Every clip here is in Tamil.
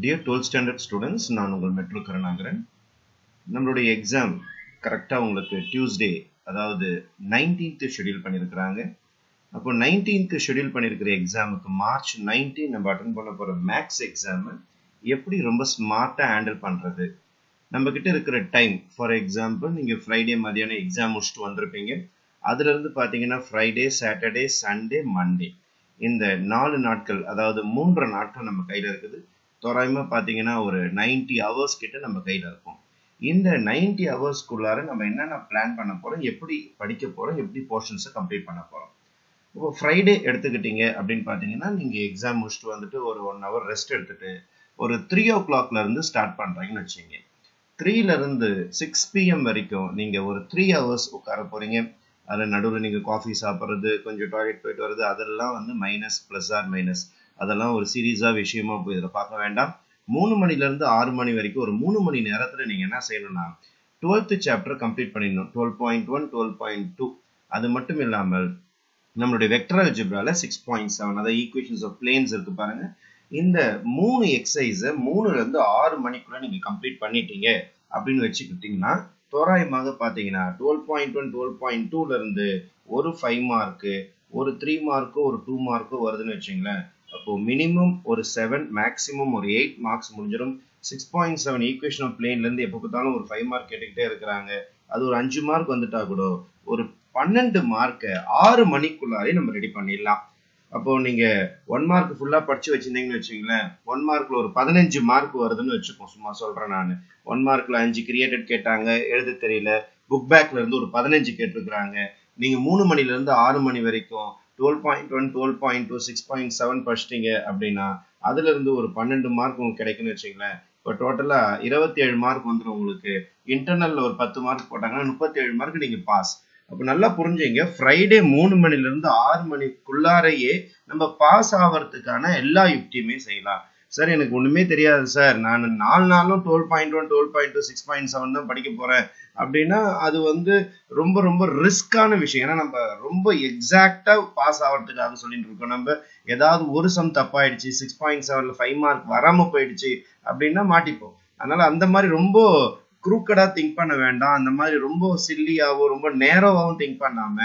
Dear 12th standard students, நான் உங்கள் மெட்ரோ கருணாகரன். நம்மளுடைய எக்ஸாம் கரெக்டாக உங்களுக்கு டியூஸ்டே அதாவது 19th ஷெடியூல் பண்ணியிருக்கிறாங்க. அப்போ 19th ஷெடியூல் பண்ணியிருக்கிற எக்ஸாமுக்கு மார்ச் 19 நம்ம அட்டன் பண்ண போகிற மேக்ஸ் எக்ஸாமு எப்படி ரொம்ப ஸ்மார்ட்டாக ஹேண்டில் பண்ணுறது. நம்மக்கிட்ட இருக்கிற டைம், ஃபார் எக்ஸாம்பிள் நீங்கள் ஃப்ரைடே மதியானம் எக்ஸாம் முடிச்சுட்டு வந்திருப்பீங்க. அதுலேருந்து பார்த்தீங்கன்னா ஃப்ரைடே, சாட்டர்டே, சண்டே, மண்டே இந்த 4 நாட்கள், அதாவது 3 நாட்கள் நம்ம கையில் இருக்குது. தோராயமாக பார்த்தீங்கன்னா ஒரு 90 ஹவர்ஸ் கிட்ட நம்ம கையில் இருக்கும். இந்த 90 ஹவர்ஸ்க்குள்ளார நம்ம என்னென்ன பிளான் பண்ண போகிறோம், எப்படி படிக்க போகிறோம், எப்படி போர்ஷன்ஸை கம்ப்ளீட் பண்ண போகிறோம். இப்போ ஃப்ரைடே எடுத்துக்கிட்டீங்க அப்படின்னு பார்த்தீங்கன்னா நீங்கள் எக்ஸாம் முடிச்சுட்டு வந்துட்டு ஒரு 1 ஹவர் ரெஸ்ட் எடுத்துட்டு ஒரு 3 o'clock இருந்து ஸ்டார்ட் பண்ணுறீங்கன்னு வச்சுங்க. 3 இருந்து 6 PM வரைக்கும் நீங்கள் ஒரு 3 ஹவர்ஸ் உட்கார போகிறீங்க. அதில் நடுவில் நீங்கள் காஃபி சாப்பிட்றது, கொஞ்சம் டாய்லெட் போயிட்டு வர்றது, அதெல்லாம் வந்து மைனஸ், ப்ளஸ் ஆர் மைனஸ், அதெல்லாம் ஒரு சீரியஸாக விஷயமா போய் இதில் பார்க்க வேண்டாம். 3 மணிலேருந்து 6 மணி வரைக்கும் ஒரு 3 மணி நேரத்தில் நீங்கள் என்ன செய்யணும்னா 12th சாப்டர் கம்ப்ளீட் பண்ணிடணும். 12.1, 12.2. அது மட்டும் இல்லாமல் நம்மளுடைய வெக்டர் அல்ஜிப்ரால 6.7, அதாவது ஈக்குவேஷன்ஸ் ஆஃப் பிளேன்ஸ் இருக்கு பாருங்க. இந்த 3 எக்ஸசைஸை 3லேருந்து 6 மணிக்குள்ள நீங்கள் கம்ப்ளீட் பண்ணிட்டீங்க அப்படின்னு வச்சுக்கிட்டிங்கன்னா தோராயமாக பார்த்தீங்கன்னா 12.1, 12.2லேருந்து ஒரு 5 மார்க்கு, ஒரு 3 மார்க்கோ ஒரு 2 மார்க்கோ வருதுன்னு வச்சுங்களேன். அப்போ மினிமம் ஒரு 7, மேக்ஸிமம் ஒரு 8 மார்க்ஸ் முடிஞ்சிடும். 6.7 ஈக்குவேஷன் ஆஃப் பிளேன்லேருந்து எப்போ பார்த்தாலும் ஒரு 5 மார்க் கேட்டுக்கிட்டே இருக்கிறாங்க. அது ஒரு 5 மார்க் வந்துட்டா கூட ஒரு 12 மார்க்கை 6 மணிக்குள்ளாரே நம்ம ரெடி பண்ணிடலாம். அப்போ நீங்க 1 மார்க் ஃபுல்லா படிச்சு வச்சிருந்தீங்கன்னு வச்சுங்களேன், 1 மார்க்ல ஒரு 15 மார்க் வருதுன்னு வச்சுக்கோ. சும்மா சொல்றேன் நான். 1 மார்க்ல 5 கிரியேட்டட் கேட்டாங்க, எழுத தெரியல. புக் பேக்ல இருந்து ஒரு 15 கேட்டிருக்கிறாங்க. நீங்க 3 மணில இருந்து 6 மணி வரைக்கும் 12.1, 12.2, 6.7 படிச்சிட்டீங்க அப்படின்னா அதுல இருந்து ஒரு 12 மார்க் உங்களுக்கு கிடைக்குன்னு வச்சுங்களேன். இப்போ டோட்டலா 27 மார்க் வந்துடும் உங்களுக்கு. இன்டர்னல்ல ஒரு 10 மார்க் போட்டாங்கன்னா 37 மார்க் நீங்க பாஸ். அப்ப நல்லா புரிஞ்சுங்க, ஃப்ரைடே 3 மணிலிருந்து 6 மணிக்குள்ளாரையே நம்ம பாஸ் ஆகிறதுக்கான எல்லா யுக்தியுமே செய்யலாம். சார் எனக்கு ஒண்ணுமே தெரியாது சார், நான் 4 நாளும் 12.1, 12.2, 6.7 தான் படிக்க போறேன் அப்படின்னா அது வந்து ரொம்ப ரொம்ப ரிஸ்கான விஷயம். ஏன்னா நம்ம ரொம்ப எக்ஸாக்டா பாஸ் ஆகிறதுக்காக சொல்லிட்டு இருக்கோம். நம்ம ஏதாவது ஒரு சம் தப்பாயிடுச்சு, 6.7ல 5 மார்க் வராம போயிடுச்சு அப்படின்னா மாட்டிப்போம். அதனால அந்த மாதிரி ரொம்ப குரூக்கடா திங்க் பண்ண வேண்டாம். அந்த மாதிரி ரொம்ப சில்லியாவோ ரொம்ப நேரோவாவும் திங்க் பண்ணாம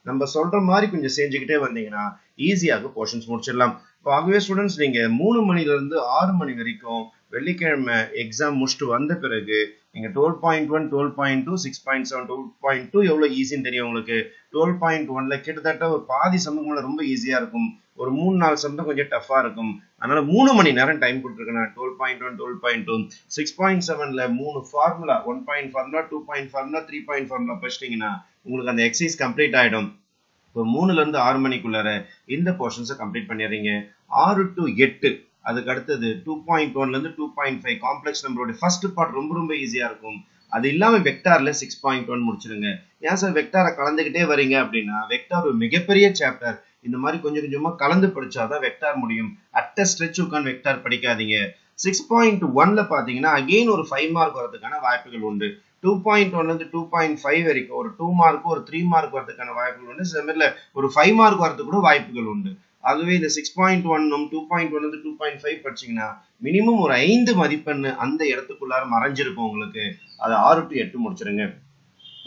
நம்ம சொல்ற மாதிரி கொஞ்சம் செஞ்சுக்கிட்டே வந்தீங்கன்னா ஈஸியாக போர்ஷன்ஸ் முடிச்சிடலாம். இப்போ ஆகவே ஸ்டூடெண்ட்ஸ் நீங்க 3 மணிலிருந்து 6 மணி வரைக்கும் வெள்ளிக்கிழமை எக்ஸாம் முடிச்சுட்டு வந்த பிறகு நீங்க 12.1, 12.2, 6.7, 12.2 எவ்வளவு ஈஸின்னு தெரியும் உங்களுக்கு. 12.1ல கிட்டத்தட்ட ஒரு பாதி சமூகங்கள ரொம்ப ஈஸியா இருக்கும். ஒரு 3-4 சம் கொஞ்சம் டஃபா இருக்கும். அதனால 3 மணி நேரம் டைம் கொடுத்துருக்கேன். 12.1, 12.2, 6.7ல 3 formula, 1 point formula, 2 point formula, 3 point formula படிச்சிட்டீங்கன்னா உங்களுக்கு அந்த எக்ஸசைஸ் கம்ப்ளீட் ஆயிடும். இப்போ 3லேருந்து 6 மணிக்குள்ளார இந்த போர்ஷன்ஸை கம்ப்ளீட் பண்ணிடுறீங்க. 6 to 8 அதுக்கு அடுத்தது 2.1லேருந்து 2.5 காம்ப்ளெக்ஸ் நம்பரோட ஃபர்ஸ்ட் பார்ட் ரொம்ப ரொம்ப ஈஸியா இருக்கும். அது இல்லாம வெக்டார்ல 6.1 முடிச்சிருங்க. ஏன் சார் வெக்டாரை கலந்துகிட்டே வரீங்க அப்படின்னா வெக்டார் ஒரு மிகப்பெரிய சாப்டர். இந்த மாதிரி கொஞ்சம் கொஞ்சமா கலந்து படிச்சாதான் வெக்டார் முடியும். அட்ட ஸ்ட்ரெச் உட்கார்ந்து வெக்டார் படிக்காதீங்க. 6.1ல பாத்தீங்கன்னா அகெயின் ஒரு 5 மார்க் வரதுக்கான வாய்ப்புகள் உண்டு. 2.1லேருந்து 2.5 வரைக்கும் ஒரு 2 மார்க், ஒரு 3 மார்க் வரதுக்கான வாய்ப்புகள் உண்டு. சில பேர்ல ஒரு 5 மார்க் வரதுக்கு கூட வாய்ப்புகள் உண்டு. ஆகவே இந்த 6.1ம் 2.1லேருந்து 2.5 படிச்சீங்கன்னா மினிமம் ஒரு 5 மதிப்பெண் அந்த இடத்துக்குள்ளார மறைஞ்சிருக்கும் உங்களுக்கு. அது 6 to 8 முடிச்சிருங்க.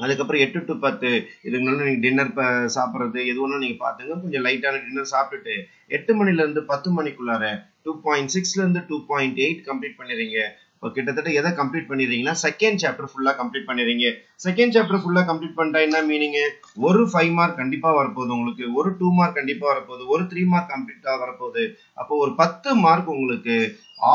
அதுக்கப்புறம் 8 to 10 இதுக்கு முன்னாடி நீங்க டின்னர் சாப்பிட்றது எது ஒன்றும் நீங்க பாத்துங்க. கொஞ்சம் லைட்டான டின்னர் சாப்பிட்டுட்டு 8 மணிலேருந்து 10 மணிக்குள்ளார 2.6லேருந்து 2.8 கம்ப்ளீட் பண்ணிடுறீங்க. இப்போ கிட்டத்தட்ட எதை கம்ப்ளீட் பண்ணிடுறீங்கன்னா செகண்ட் சாப்டர் ஃபுல்லா கம்ப்ளீட் பண்ணிடுறீங்க. செகண்ட் சாப்டர் ஃபுல்லா கம்ப்ளீட் பண்ணிட்டா என்ன மீனிங், ஒரு 5 மார்க் கண்டிப்பா வரப்போகுது உங்களுக்கு, ஒரு 2 மார்க் கண்டிப்பா வரப்போகுது, ஒரு 3 மார்க் கம்ப்ளீட்டா வரப்போகுது. அப்போ ஒரு 10 மார்க் உங்களுக்கு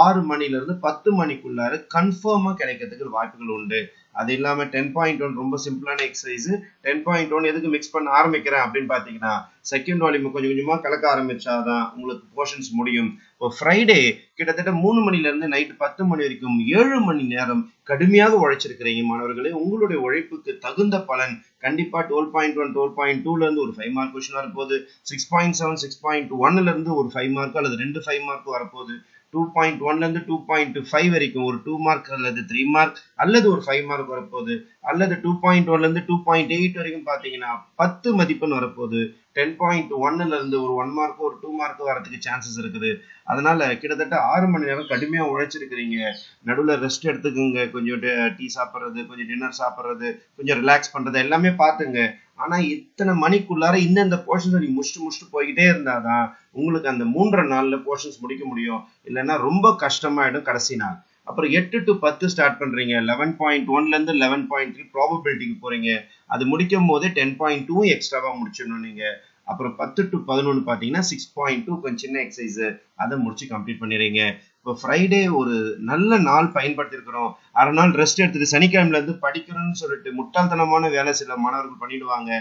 6 மணிலிருந்து 10 மணிக்குள்ளார கன்ஃபார்மா கிடைக்கிறதுக்கு வாய்ப்புகள் உண்டு. அது இல்லாம 10.1 ரொம்ப சிம்பிளான எக்ஸசைஸ். 10.1 எதுக்கு மிக்ஸ் பண்ண ஆரம்பிக்கிறேன் அப்படின்னு பாத்தீங்கன்னா செகண்ட் வால்யூம் கொஞ்சம் கொஞ்சமா கலக்க ஆரம்பிச்சாதான் உங்களுக்கு போர்ஷன்ஸ் முடியும். இப்போ ஃப்ரைடே கிட்டத்தட்ட 3 மணிலிருந்து நைட் 10 மணி வரைக்கும் 7 மணி நேரம் கடுமையாக உழைச்சிருக்கிறீங்க மாணவர்களே. உங்களுடைய உழைப்புக்கு தகுந்த பலன் கண்டிப்பா 12.1, 12.2ல இருந்து ஒரு 5 மார்க் கொஸ்டின் வரப்போகுது. 6.7, 6.1ல இருந்து ஒரு 5 மார்க் அல்லது 2 5 மார்க் வரப்போகுது. 2.1 இருந்து 2.5 வரைக்கும் ஒரு 2 மார்க் அல்லது 3 மார்க் அல்லது ஒரு 5 மார்க் வரப்போகுது, அல்லது 2.1 இருந்து 2.8 வரைக்கும் பாத்தீங்கன்னா 10 மதிப்பெண் வரப்போகுது. 10.1 இருந்து ஒரு 1 மார்க் ஒரு 2 மார்க் வரதுக்கு சான்சஸ் இருக்குது. அதனால கிட்டத்தட்ட 6 மணி நேரம் கடுமையா உழைச்சிருக்கிறீங்க. நடுவுல ரெஸ்ட் எடுத்துக்குங்க, கொஞ்சம் டீ சாப்பிடுறது, கொஞ்சம் டின்னர் சாப்பிடுறது, கொஞ்சம் ரிலாக்ஸ் பண்றது எல்லாமே பாத்துங்க. ஆனா இத்தனை மணிக்குள்ளார இந்த போர்ஷன்ஸ் நீங்க முடிச்சுட்டு போய்கிட்டே இருந்தாதான் உங்களுக்கு அந்த 3.5 நாள்ல போர்ஷன்ஸ் முடிக்க முடியும். இல்லைன்னா ரொம்ப கஷ்டமாயிடும் கடைசி நாள். அப்புறம் 8 to 10 ஸ்டார்ட் பண்றீங்க. 11.1 இருந்து 11.3 ப்ராபபிலிட்டிக்கு போறீங்க. அது முடிக்கும் போதே 10.2 எக்ஸ்ட்ராவா முடிச்சிடணும் நீங்க. அப்புறம் 10 to 11 பாத்தீங்கன்னா 6.2 கொஞ்சம் சின்ன எக்ஸசைஸ், அதை முடிச்சு கம்ப்ளீட் பண்ணிடுறீங்க. இப்போ ஃப்ரைடே ஒரு நல்ல நாள் பயன்படுத்திருக்கிறோம். அரை நாள் ரெஸ்ட் எடுத்துட்டு சனிக்கிழமையில இருந்து படிக்கிறோம்னு சொல்லிட்டு முட்டாள்தனமான வேலை சில மாணவர்கள் பண்ணிடுவாங்க.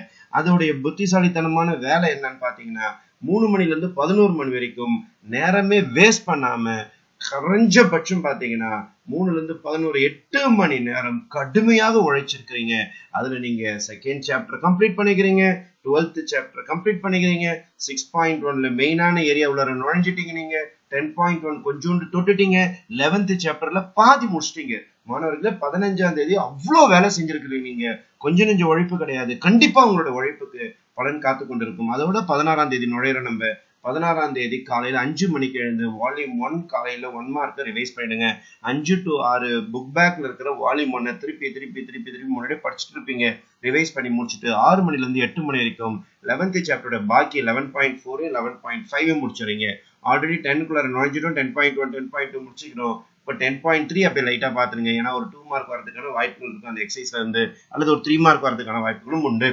அதோடைய புத்திசாலித்தனமான வேலை என்னன்னு பாத்தீங்கன்னா 3 மணில இருந்து 11 மணி வரைக்கும் நேரமே வேஸ்ட் பண்ணாம குறைஞ்சபட்சம் பாத்தீங்கன்னா 3ல இருந்து 11 8 மணி நேரம் கடுமையாக உழைச்சிருக்கிறீங்க. அதுல நீங்க செகண்ட் சாப்டர் கம்ப்ளீட் பண்ணிக்கிறீங்க, 12th சாப்டர் கம்ப்ளீட் பண்ணிக்கிறீங்க, 6.1ல மெயினான ஏரியா உள்ள நுழைஞ்சிட்டீங்க, நீங்க 10.1 கொஞ்சோண்டு தொட்டுட்டீங்க, 11th சாப்டர்ல பாதி முடிச்சிட்டீங்க. மாணவர்களே 15ஆம் தேதி அவ்வளவு வேலை செஞ்சிருக்கிறீங்க. நீங்க கொஞ்சம் நெஞ்ச உழைப்பு கிடையாது. கண்டிப்பா உங்களோட உழைப்புக்கு பலன் காத்து கொண்டிருக்கும். அதோட 16ஆம் தேதி நுழையிற நம்ம 16ஆம் தேதி காலையில 5 மணிக்கு எழுந்து வால்யூம் 1 காலையில 1 மார்க் ரிவைஸ் பண்ணிடுங்க. 5 to 6 புக் பேக்ல இருக்கிற வால்யூம் 1 திருப்பி முன்னாடியே படிச்சுட்டு இருப்பீங்க. ரிவைஸ் பண்ணி முடிச்சுட்டு 6 மணில இருந்து 8 மணி வரைக்கும் 11th சாப்டரோட பாக்கி 11.4 11.5 முடிச்சிடுறீங்க. ஆல்ரெடி 10க்குள்ள நுழைஞ்சிடும். 10.1 10.2 முடிச்சுக்கணும். இப்போ 10.3 அப்படியே லைட்டா பாத்துருங்க. ஏன்னா ஒரு 2 மார்க் வரதுக்கான வாய்ப்புகள் இருக்கு அந்த எக்ஸசைஸ்ல இருந்து, அல்லது ஒரு 3 மார்க் வரதுக்கான வாய்ப்புகளும் உண்டு.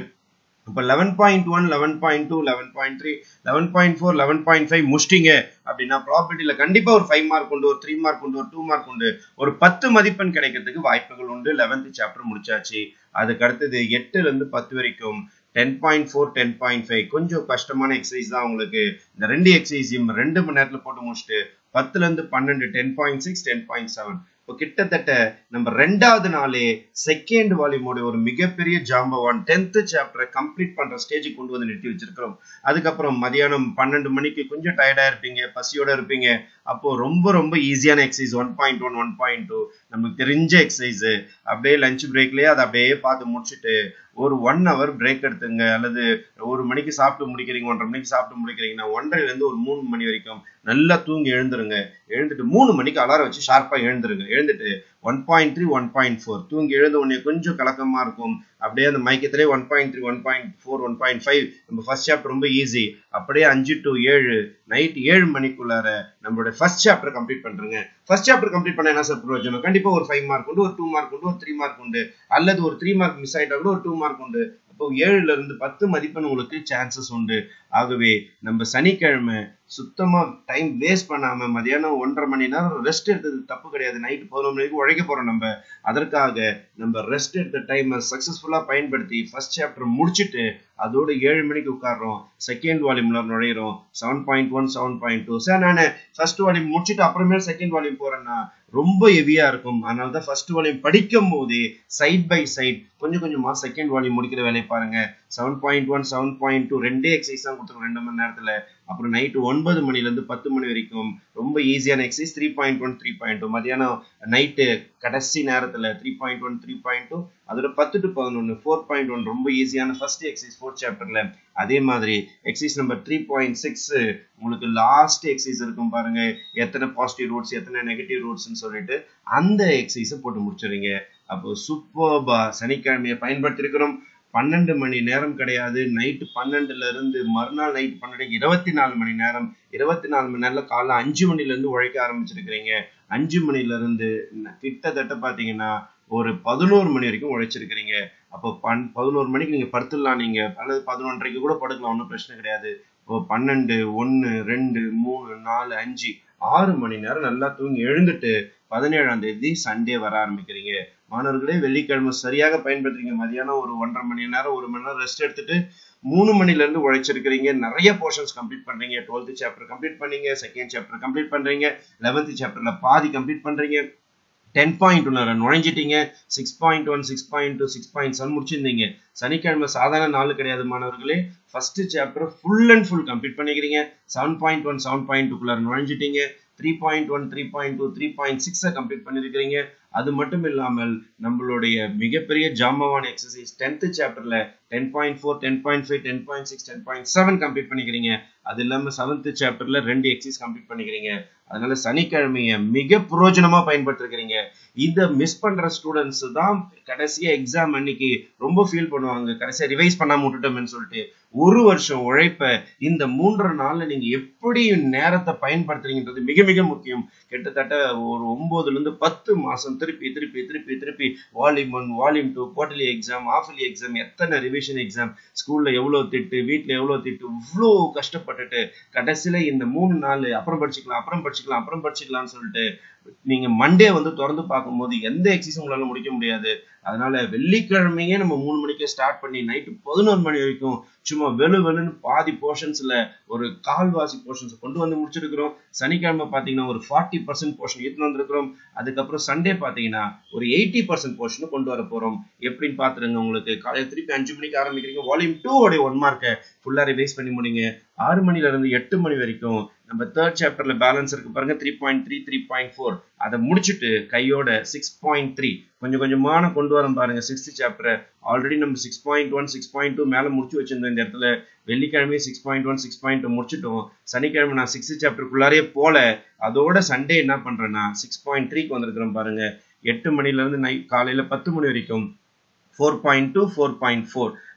இப்ப 11.1 11.2 11.3 11.4 11.5 முடிச்சிட்டீங்க அப்படின்னா ப்ராபபிலிட்டியில கண்டிப்பா ஒரு 5 மார்க் உண்டு, ஒரு 3 மார்க் உண்டு, ஒரு 2 மார்க் உண்டு, ஒரு 10 மதிப்பெண் கிடைக்கிறதுக்கு வாய்ப்புகள் உண்டு. 11th சாப்டர் முடிச்சாச்சு. அதுக்கு அடுத்தது 8ல இருந்து 10 வரைக்கும் 10.4 10.5 கொஞ்சம் கஷ்டமான எக்ஸசைஸ் தான் உங்களுக்கு. இந்த ரெண்டு எக்ஸசைஸையும் 2 மணி நேரத்துல போட்டு முடிச்சுட்டு 10ல இருந்து 12 10.6 10.7 இப்போ கிட்டத்தட்ட நம்ம 2வது நாளே செகண்ட் வால்யூமோட ஒரு மிகப்பெரிய ஜாம்பவான் 10th சாப்டரை கம்ப்ளீட் பண்ற ஸ்டேஜுக்கு கொண்டு வந்து நிறுத்தி வச்சிருக்கிறோம். அதுக்கப்புறம் மதியானம் 12 மணிக்கு கொஞ்சம் டயர்டா இருப்பீங்க, பசியோட இருப்பீங்க. அப்போ ரொம்ப ஈஸியான எக்ஸசைஸ் 1.1 1.2 நமக்கு தெரிஞ்ச எக்ஸசைஸ் அப்படியே லஞ்ச் பிரேக்லயே அதை அப்படியே பார்த்து முடிச்சுட்டு ஒரு 1 hour பிரேக் எடுத்துங்க. அல்லது 1 மணிக்கு சாப்பிட்டு முடிக்கிறீங்க, 1:30 மணிக்கு சாப்பிட்டு முடிக்கிறீங்கன்னா 1:30ல இருந்து ஒரு 3 மணி வரைக்கும் நல்லா தூங்கி எழுந்துருங்க. எழுந்துட்டு 3 மணிக்கு அலாரம் வச்சு ஷார்ப்பா எழுந்துருங்க. எழுந்துட்டு 1.3 1.4 தூங்கி எழுந்த உடனே கொஞ்சம் கலக்கமா இருக்கும். அப்படியே அந்த மயக்கத்திலே 1.3 1.4 1.5 நம்ம ஃபர்ஸ்ட் சாப்டர் ரொம்ப ஈஸி. அப்படியே 5 to 7 நைட் 7 மணிக்குள்ளார நம்மளோட ஃபர்ஸ்ட் சாப்டர் கம்ப்ளீட் பண்றீங்க. ஃபர்ஸ்ட் சாப்டர் கம்ப்ளீட் பண்ண என்ன சார் பிரயோஜனம்? கண்டிப்பா ஒரு 5 மார்க் உண்டு, ஒரு 2 மார்க் உண்டு, ஒரு 3 மார்க் உண்டு, அல்லது ஒரு 3 மார்க் மிஸ் ஆயிட்டா கூட ஒரு 2 மார்க் உண்டு. அப்போ 7ல இருந்து 10 மதிப்பெண் உங்களுக்கு சான்சஸ் உண்டு. ஆகவே நம்ம சனிக்கிழமை சுத்தமா டைம் வேஸ்ட் பண்ணாம மதியானம் 1.5 மணி நேரம் ரெஸ்ட் எடுத்தது தப்பு கிடையாது. நைட் 11 மணிக்கு உழைக்க போறோம் நம்ம. அதற்காக நம்ம ரெஸ்ட் எடுத்த டைமை சக்சஸ்ஃபுல்லா பயன்படுத்தி ஃபர்ஸ்ட் சாப்டர் முடிச்சுட்டு அதோட 7 மணிக்கு உட்கார்றோம். செகண்ட் வால்யூம்ல நுழையிறோம். 7.1 7.2 சார் நான் ஃபர்ஸ்ட் வால்யூம் முடிச்சுட்டு அப்புறமே செகண்ட் வால்யூம் போறேன்னா ரொம்ப ஹெவியா இருக்கும். அதனாலதான் ஃபர்ஸ்ட் வால்யூம் படிக்கும் போதே சைட் பை சைட் கொஞ்சம் கொஞ்சமா செகண்ட் வால்யூம் முடிக்கிற வேலையை பாருங்க. 7.1 7.2 ரெண்டே எக்ஸசைஸ் தான் கொடுத்துருக்கோம் 2 மணி நேரத்துல. அப்புறம் நைட்டு 9 மணில இருந்து 10 மணி வரைக்கும் ரொம்ப ஈஸியான எக்ஸசைஸ் 3.1 3.2 மதியானம் நைட்டு கடைசி நேரத்துல 3.1 3.2 அதோட 10 to 11 4.1 ரொம்ப ஈஸியான ஃபர்ஸ்ட் எக்ஸசைஸ் 4th சாப்டர்ல. அதே மாதிரி எக்ஸசைஸ் நம்பர் 3.6 உங்களுக்கு லாஸ்ட் எக்ஸசைஸ் இருக்கும் பாருங்க, எத்தனை பாசிட்டிவ் ரூட்ஸ் எத்தனை நெகட்டிவ் ரூட்ஸ்ன்னு சொல்லிட்டு அந்த எக்ஸசைஸை போட்டு முடிச்சிருங்க. அப்போ சூப்பர்பா சனிக்கிழமையை பயன்படுத்தி இருக்கிறோம். 12 மணி நேரம் கிடையாது, நைட்டு 12ல இருந்து மறுநாள் நைட்டு 12 24 மணி நேரம். 24 மணி நேரம்ல காலைல 5 மணில இருந்து உழைக்க ஆரம்பிச்சிருக்கிறீங்க. 5 மணில இருந்து கிட்டத்தட்ட பாத்தீங்கன்னா ஒரு 11 மணி வரைக்கும் உழைச்சிருக்கிறீங்க. அப்போ 11 மணிக்கு நீங்க படுத்துடலாம், நீங்க அல்லது 11:30 கூட படுக்கலாம், ஒன்றும் பிரச்சனை கிடையாது. இப்போ 12 1 2 3 4 5 6 மணி நேரம் நல்லா தூங்கி எழுந்துட்டு 17ஆம் தேதி சண்டே வர ஆரம்பிக்கிறீங்க. மாணவர்களே வெள்ளிக்கிழமை சரியாக பயன்படுத்துறீங்க. மதியானம் ஒரு 1.5 மணி நேரம் 1 மணி நேரம் ரெஸ்ட் எடுத்துட்டு 3 மணில இருந்து உழைச்சிருக்கிறீங்க. நிறைய போர்ஷன்ஸ் கம்ப்ளீட் பண்றீங்க. 12th சாப்டர் கம்ப்ளீட் பண்ணீங்க, செகண்ட் சாப்டர் கம்ப்ளீட் பண்றீங்க, 11th சாப்டர்ல பாதி கம்ப்ளீட் பண்றீங்க, 10.1 நுழைஞ்சிட்டீங்க, 6.1 6.2 6.7 முடிச்சிருந்தீங்க. சனிக்கிழமை சாதாரண நாள் கிடையாது மாணவர்களே. First chapter full and full complete பண்ணிக்கிறீங்க. 7.1 7.2 நுழைஞ்சிட்டீங்க. 3.1 3.2 3.6 கம்ப்ளீட் பண்ணிருக்கீங்க. அது மட்டும் இல்லாமல் நம்மளுடைய மிகப்பெரிய ஜாம்பவான் எக்ஸசைஸ் 10th சாப்டர்ல 10.4 10.5 10.6 10.7 கம்ப்ளீட் பண்ணிக்கிறீங்க. அது இல்லாம 7th சாப்டர்ல 2 எக்ஸசைஸ் கம்ப்ளீட் பண்ணிக்கிறீங்க. அதனால சனிக்கிழமைய மிக பிரயோஜனமா பயன்படுத்திருக்கீங்க. இத மிஸ் பண்ற ஸ்டூடெண்ட்ஸ் தான் கடைசியா எக்ஸாம் அன்னைக்கு ரொம்ப ஃபீல் பண்ணுவாங்க, கடைசியா ரிவைஸ் பண்ணாம விட்டுட்டோம்னு சொல்லிட்டு. ஒரு வருஷம் உழைப்ப இந்த 3 நாள்ல நீங்க எப்படி நேரத்தை பயன்படுத்துறீங்கன்றது மிக மிக முக்கியம். கிட்டத்தட்ட ஒரு 9ல இருந்து 10 மாசம் திருப்பி திருப்பி திருப்பி திருப்பி volume 1 volume 2 quarterly exam halfly exam எத்தனை ரிவிஷன் எக்ஸாம் ஸ்கூல்ல எவ்வளவு திட்டு வீட்டுல எவ்வளவு திட்டு இவ்வளோ கஷ்டப்பட்டுட்டு கடைசியில இந்த 3 நாள் அப்புறம் படிச்சுக்கலாம்னு சொல்லிட்டு நீங்க மண்டே வந்து திறந்து பார்க்கும்போது எந்த எக்ஸசைஸ் உங்களால முடிக்க முடியாது. அதனால வெள்ளிக்கிழமையே நம்ம 3 மணிக்கே ஸ்டார்ட் பண்ணி நைட்டு 11 மணி வரைக்கும் சும்மா வெளுன்னு பாதி போர்ஷன்ஸ்ல ஒரு கால்வாசி போர்ஷன்ஸ் கொண்டு வந்து முடிச்சிருக்கிறோம். சனிக்கிழமை பாத்தீங்கன்னா ஒரு 40% போர்ஷன் எடுத்து வந்திருக்கிறோம். அதுக்கப்புறம் சண்டே பாத்தீங்கன்னா ஒரு 80% போர்ஷன் கொண்டு வர போறோம். எப்படின்னு பாத்துருங்க. உங்களுக்கு காலையில திருப்பி 5 மணிக்கு ஆரம்பிக்கிறீங்க. வால்யூம் 2 உடைய 1 மார்க்கை ஃபுல்லா ரிவைஸ் பண்ணி முடிங்க. 6 மணில இருந்து 8 மணி வரைக்கும் நம்ம 3rd சாப்டர்ல பேலன்ஸ் இருக்கு பாருங்க 3.3 3.4 அதை முடிச்சுட்டு கையோட 6.3 கொஞ்சம் கொஞ்சமான கொண்டு வரோம் பாருங்க. 6th சாப்டர் ஆல்ரெடி நம்ம 6.1 6.2 மேல முடிச்சு வச்சிருந்தோம். இந்த இடத்துல வெள்ளிக்கிழமை 6.1 6.2 முடிச்சிட்டோம். சனிக்கிழமை நான் 6th சாப்டருக்குள்ளாரே போல. அதோட சண்டே என்ன பண்றேன்னா 6.3க்கு வந்திருக்கிறோம் பாருங்க. 8 மணில இருந்து காலையில 10 மணி வரைக்கும் 4.2 4.4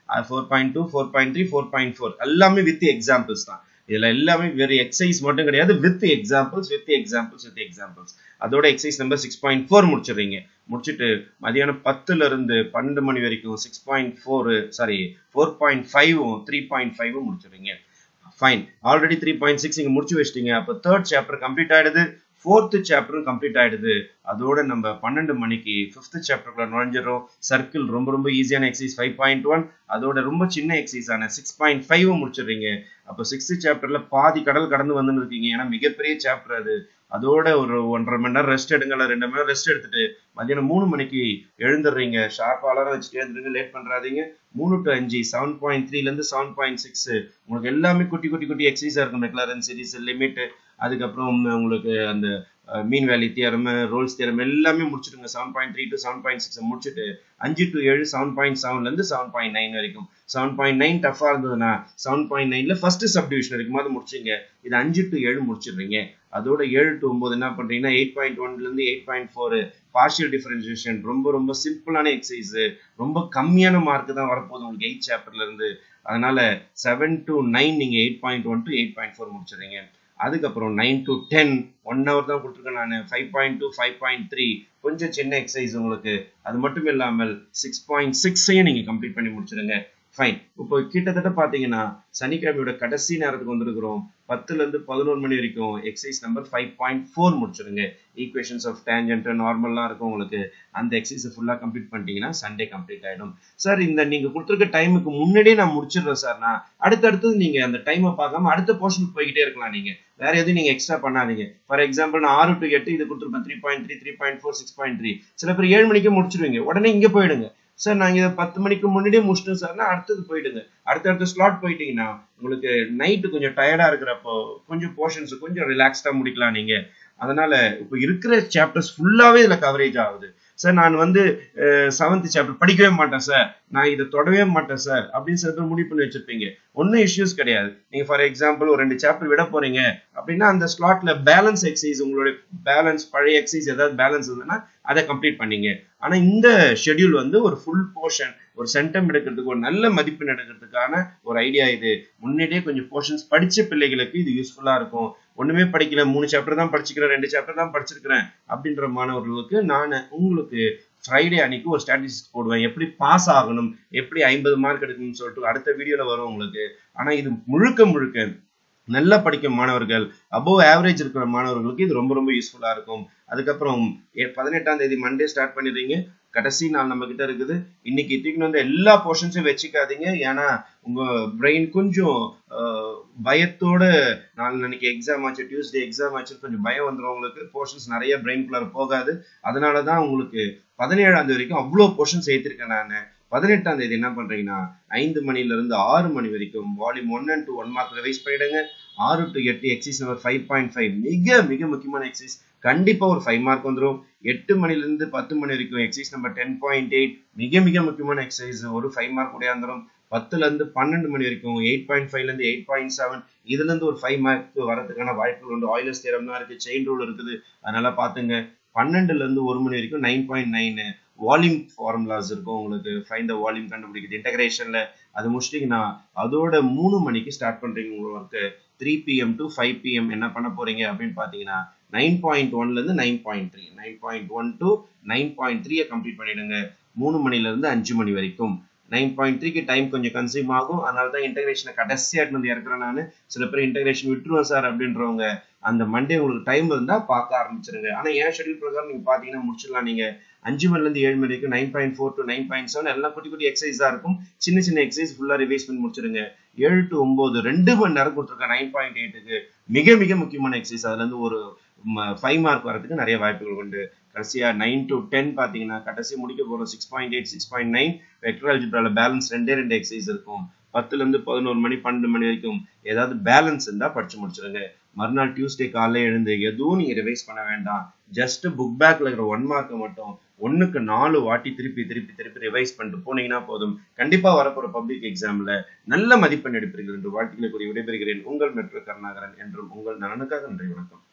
4.2 4.3 4.4 எல்லாமே வித் எக்ஸாம்பிள்ஸ் தான். இதுல எல்லாமே வேற எக்ஸசைஸ் மட்டும் கிடையாது, வித் எக்ஸாம்பிள்ஸ். அதோட எக்ஸசைஸ் நம்பர் 6.4 முடிச்சிடுறீங்க. முடிச்சுட்டு மதியானம் 10ல இருந்து 12 மணி வரைக்கும் 4.5 3.5 முடிச்சிடுறீங்க. ஃபைன். ஆல்ரெடி 3.6 இங்க முடிச்சு வச்சிட்டீங்க. அப்ப 3rd சாப்டர் கம்ப்ளீட் ஆயிடுது. 4th சாப்டரும் கம்ப்ளீட் ஆயிடுது. அதோட நம்ம 12 மணிக்கு 5th சாப்டருக்குள்ள நுழைஞ்சிடறோம். சர்க்கிள் ரொம்ப ஈஸியான எக்ஸசைஸ் 5.1 அதோட ரொம்ப சின்ன எக்ஸசைஸ் ஆன 6.5 முடிச்சிடுறீங்க. அப்போ 6th சாப்டர்ல பாதி கடல் கடந்து வந்து இருக்கீங்க. ஏன்னா மிகப்பெரிய சாப்டர் அது. அதோட ஒரு 1.5 மணி நேரம் ரெஸ்ட் எடுங்க, 2 மணி நேரம் ரெஸ்ட் எடுத்துட்டு மதியானம் 3 மணிக்கு எழுந்துடுறீங்க. ஷார்ப் அலாரம் வச்சுட்டு எழுந்துருங்க, லேட் பண்றாதீங்க. 3 to 5 7.3ல இருந்து 7.6 உங்களுக்கு எல்லாமே குட்டி எக்ஸசைஸா இருக்கும். மெக்லாரன் சீரிஸ் லிமிட், அதுக்கப்புறம் உங்களுக்கு அந்த மீன் வேலி தியரம் ரோல்ஸ் தியரம் எல்லாமே முடிச்சுடுங்க. 7.3 to 7.6 முடிச்சுட்டு 5 to 7 7.7ல இருந்து 7.9 வரைக்கும். 7.9 டஃபா இருந்ததுன்னா 7.9ல ஃபர்ஸ்ட் சப்டிவிஷன் வரைக்கும் அது முடிச்சுங்க. இது 5 to 7 முடிச்சிடுறீங்க. அதோட 7 to 9 என்ன பண்றீங்கன்னா 8.1ல இருந்து 8.4 பார்ஷியல் டிஃபரன்ஷியேஷன் ரொம்ப சிம்பிளான எக்ஸசைஸ். ரொம்ப கம்மியான மார்க் தான் வரப்போகுது உங்களுக்கு 8th சாப்டர்ல இருந்து. அதனால 7 to 9 நீங்க 8.1 to 8.4 முடிச்சிடுறீங்க. அதுக்கப்புறம் 9 to 10 1 hour தான் கொடுத்துருக்கேன் நான். 5.2 5.3 கொஞ்சம் சின்ன எக்ஸசைஸ் உங்களுக்கு. அது மட்டும் இல்லாமல் 6.6ஐயும் நீங்க கம்ப்ளீட் பண்ணி முடிச்சிடுங்க. ஃபைன். இப்போ கிட்டத்தட்ட பாத்தீங்கன்னா சனிக்கிழமையோட கடைசி நேரத்துக்கு வந்திருக்கிறோம். 10ல இருந்து 11 மணி வரைக்கும் எக்ஸசைஸ் நம்பர் 5.4 முடிச்சிடுங்க. ஈக்குவேஷன்ஸ் ஆஃப் டேஞ்சன்ட் நார்மல்லாம் இருக்கும் உங்களுக்கு. அந்த எக்ஸசைஸ் ஃபுல்லா கம்ப்ளீட் பண்ணிட்டீங்கன்னா சண்டே கம்ப்ளீட் ஆயிடும். சார் இந்த நீங்க கொடுத்துருக்க டைமுக்கு முன்னாடியே நான் முடிச்சிடுறேன் சார். நான் அடுத்தடுத்து நீங்க அந்த டைமை பார்க்காம அடுத்த போர்ஷனுக்கு போய்கிட்டே இருக்கலாம். நீங்க வேற எதுவும் நீங்க எக்ஸ்ட்ரா பண்ணாதீங்க. ஃபார் எக்ஸாம்பிள் நான் 6 to 8 இது கொடுத்துருப்பேன் 3.3 3.4 6.3. சில பேர் 7 மணிக்கு முடிச்சிருவீங்க. உடனே இங்க போயிடுங்க. சார் நாங்க இதை 10 மணிக்கு முன்னாடியே முடிச்சிட்டோம் சார்னா அடுத்தது போயிடுங்க. அடுத்த ஸ்லாட் போயிட்டீங்கன்னா உங்களுக்கு நைட்டு கொஞ்சம் டயர்டா இருக்கிறப்போ கொஞ்சம் போர்ஷன்ஸ் கொஞ்சம் ரிலாக்ஸ்டா முடிக்கலாம் நீங்க. அதனால இப்ப இருக்கிற சாப்டர்ஸ் ஃபுல்லாவே இதுல கவரேஜ் ஆகுது. சார் நான் வந்து 7th சாப்டர் படிக்கவே மாட்டேன் சார், நான் இதை தொடவே மாட்டேன் சார் அப்படின்னு சில பேர் முடிவு பண்ணி வச்சிருப்பீங்க. ஒன்னும் இஷ்யூஸ் கிடையாது. நீங்க ஃபார் எக்ஸாம்பிள் ஒரு 2 சாப்டர் விட போறீங்க அப்படின்னா அந்த ஸ்லாட்ல பேலன்ஸ் எக்ஸசைஸ் உங்களுடைய பேலன்ஸ் பழைய எக்ஸசைஸ் ஏதாவது பேலன்ஸ் இருந்ததுன்னா அதை கம்ப்ளீட் பண்ணீங்க. ஆனா இந்த ஷெட்யூல் வந்து ஒரு ஃபுல் போர்ஷன் ஒரு சென்டம் எடுக்கிறதுக்கு ஒரு நல்ல மதிப்பெண் எடுக்கிறதுக்கான ஒரு ஐடியா இது. முன்னாடியே கொஞ்சம் போர்ஷன்ஸ் படிச்ச பிள்ளைகளுக்கு இது யூஸ்ஃபுல்லா இருக்கும். ஒண்ணுமே படிக்கல 3 சாப்டர் தான் படிச்சுக்கிறேன் 2 சாப்டர் தான் படிச்சிருக்கிறேன் அப்படின்ற மாணவர்களுக்கு நான் உங்களுக்கு ஃப்ரைடே அன்னைக்கு ஒரு ஸ்டாட்டிஸ்டிக்ஸ் போடுவேன். எப்படி பாஸ் ஆகணும், எப்படி 50 மார்க் எடுக்கணும்னு சொல்லிட்டு அடுத்த வீடியோல வரும் உங்களுக்கு. ஆனா இது முழுக்க நல்லா படிக்கும் மாணவர்கள், அபோவ் ஆவரேஜ் இருக்கிற மாணவர்களுக்கு இது ரொம்ப யூஸ்ஃபுல்லா இருக்கும். அதுக்கப்புறம் 18ஆம் தேதி மண்டே ஸ்டார்ட் பண்ணிடுறீங்க. கடைசி நாள் நம்ம கிட்ட இருக்குது. இன்னைக்கு தூக்கிட்டு வந்து எல்லா போர்ஷன்ஸும் வச்சுக்காதீங்க. ஏன்னா உங்க பிரெயின் கொஞ்சம் பயத்தோட நாளைக்கு எக்ஸாம் ஆச்சு, டியூஸ்டே எக்ஸாம் ஆச்சு கொஞ்சம் பயம் வந்துடும் உங்களுக்கு. போர்ஷன்ஸ் நிறைய பிரெயின்குள்ளார போகாது. அதனாலதான் உங்களுக்கு 17ஆம் தேதி வரைக்கும் அவ்வளவு போர்ஷன்ஸ் ஏற்றிருக்கேன் நான். 18ஆம் தேதி என்ன பண்றீங்கன்னா 5 மணில இருந்து 6 மணி வரைக்கும் வால்யூம் 1 and 2 1 மார்க் ரிவைஸ் பண்ணிடுங்க. 6 to 8 எக்ஸசைஸ் நம்பர் 5.5 மிக முக்கியமான எக்ஸசைஸ். கண்டிப்பா ஒரு 5 மார்க் வந்துரும். 8 மணில இருந்து 10 மணி வரைக்கும் எக்ஸசைஸ் நம்பர் 10.8 மிக முக்கியமான எக்ஸசைஸ், ஒரு 5 மார்க் உடைய வந்துரும். 10ல இருந்து 12 மணி வரைக்கும் 8.5ல இருந்து 8.7 இதுல இருந்து ஒரு 5 மார்க் வரதுக்கான வாய்ப்புகள் உண்டு. ஆயிலர்ஸ் தியரம் தான் இருக்கு, செயின் ரூல் இருக்குது, அதனால பாத்துங்க. 12ல இருந்து 1 மணி வரைக்கும் 9.9 வால்யூம் ஃபார்முலாஸ் இருக்கும் உங்களுக்கு. ஃபைண்ட் த வால்யூம் கண்டுபிடிக்குது இன்டகிரேஷன்ல. அது முடிச்சிட்டீங்கன்னா அதோட 3 மணிக்கு ஸ்டார்ட் பண்றீங்க உங்களுக்கு. 3 PM to 5 PM என்ன பண்ண போறீங்க அப்படின்னு பாத்தீங்கன்னா 9.1ல இருந்து 9.3 9.1 to 9.3 கம்ப்ளீட் பண்ணிடுங்க. 3 மணில இருந்து 5 மணி வரைக்கும். 9.3க்கு டைம் கொஞ்சம் கன்சியூம் ஆகும், அதனால தான் இன்டகிரேஷனை கடைசியா வந்து இறக்குறேன் நான். சில பேர் இன்டகிரேஷன் விட்டுருவேன் சார் அப்படின்றவங்க அந்த மண்டே உங்களுக்கு டைம் இருந்தா பார்க்க ஆரம்பிச்சிருங்க. ஆனா ஏன் ஷெட்யூல் பிரகாரம் நீங்க பாத்தீங்கன்னா முடிச்சிடலாம். நீங்க 5 மணில இருந்து 7 மணி வரைக்கும் 9.4 to 9.7 எல்லாம் குட்டி எக்ஸசைஸ் தான் இருக்கும். சின்ன எக்ஸசைஸ் ஃபுல்லா ரிவைஸ் பண்ணி முடிச்சிருங்க. 7 to 9 2 மணி நேரம் கொடுத்துருக்கேன் 9.8க்கு. மிக முக்கியமான எக்ஸசைஸ். அதுல இருந்து ஒரு 5 மார்க் வரதுக்கு நிறைய வாய்ப்புகள் உண்டு. கடைசியா 9 to 10 பாத்தீங்கன்னா கடைசி முடிக்க போறோம் 6.8 6.9 வெக்டர் அல்ஜிப்ரால பேலன்ஸ் 2 எக்ஸசைஸ் இருக்கும். 10ல இருந்து 11 மணி 12 மணி வரைக்கும் ஏதாவது பேலன்ஸ் இருந்தா படிச்சு முடிச்சிருங்க. மறுநாள் டியூஸ்டே காலையில எழுந்து எதுவும் நீங்க ரிவைஸ் பண்ண வேண்டாம். ஜஸ்ட் புக் பேக்ல இருக்கிற 1 மார்க் மட்டும் 1க்கு 4 வாட்டி திருப்பி ரிவைஸ் பண்ணிட்டு போனீங்கன்னா போதும். கண்டிப்பா வரப்போற பப்ளிக் எக்ஸாம்ல நல்ல மதிப்பெண் எடுப்பீர்கள் என்று வாழ்த்துக்களை கூறி விடைபெறுகிறேன். உங்கள் மெட்ரோ கருணாகரன். என்றும் உங்கள் நலனுக்காக. நன்றி, வணக்கம்.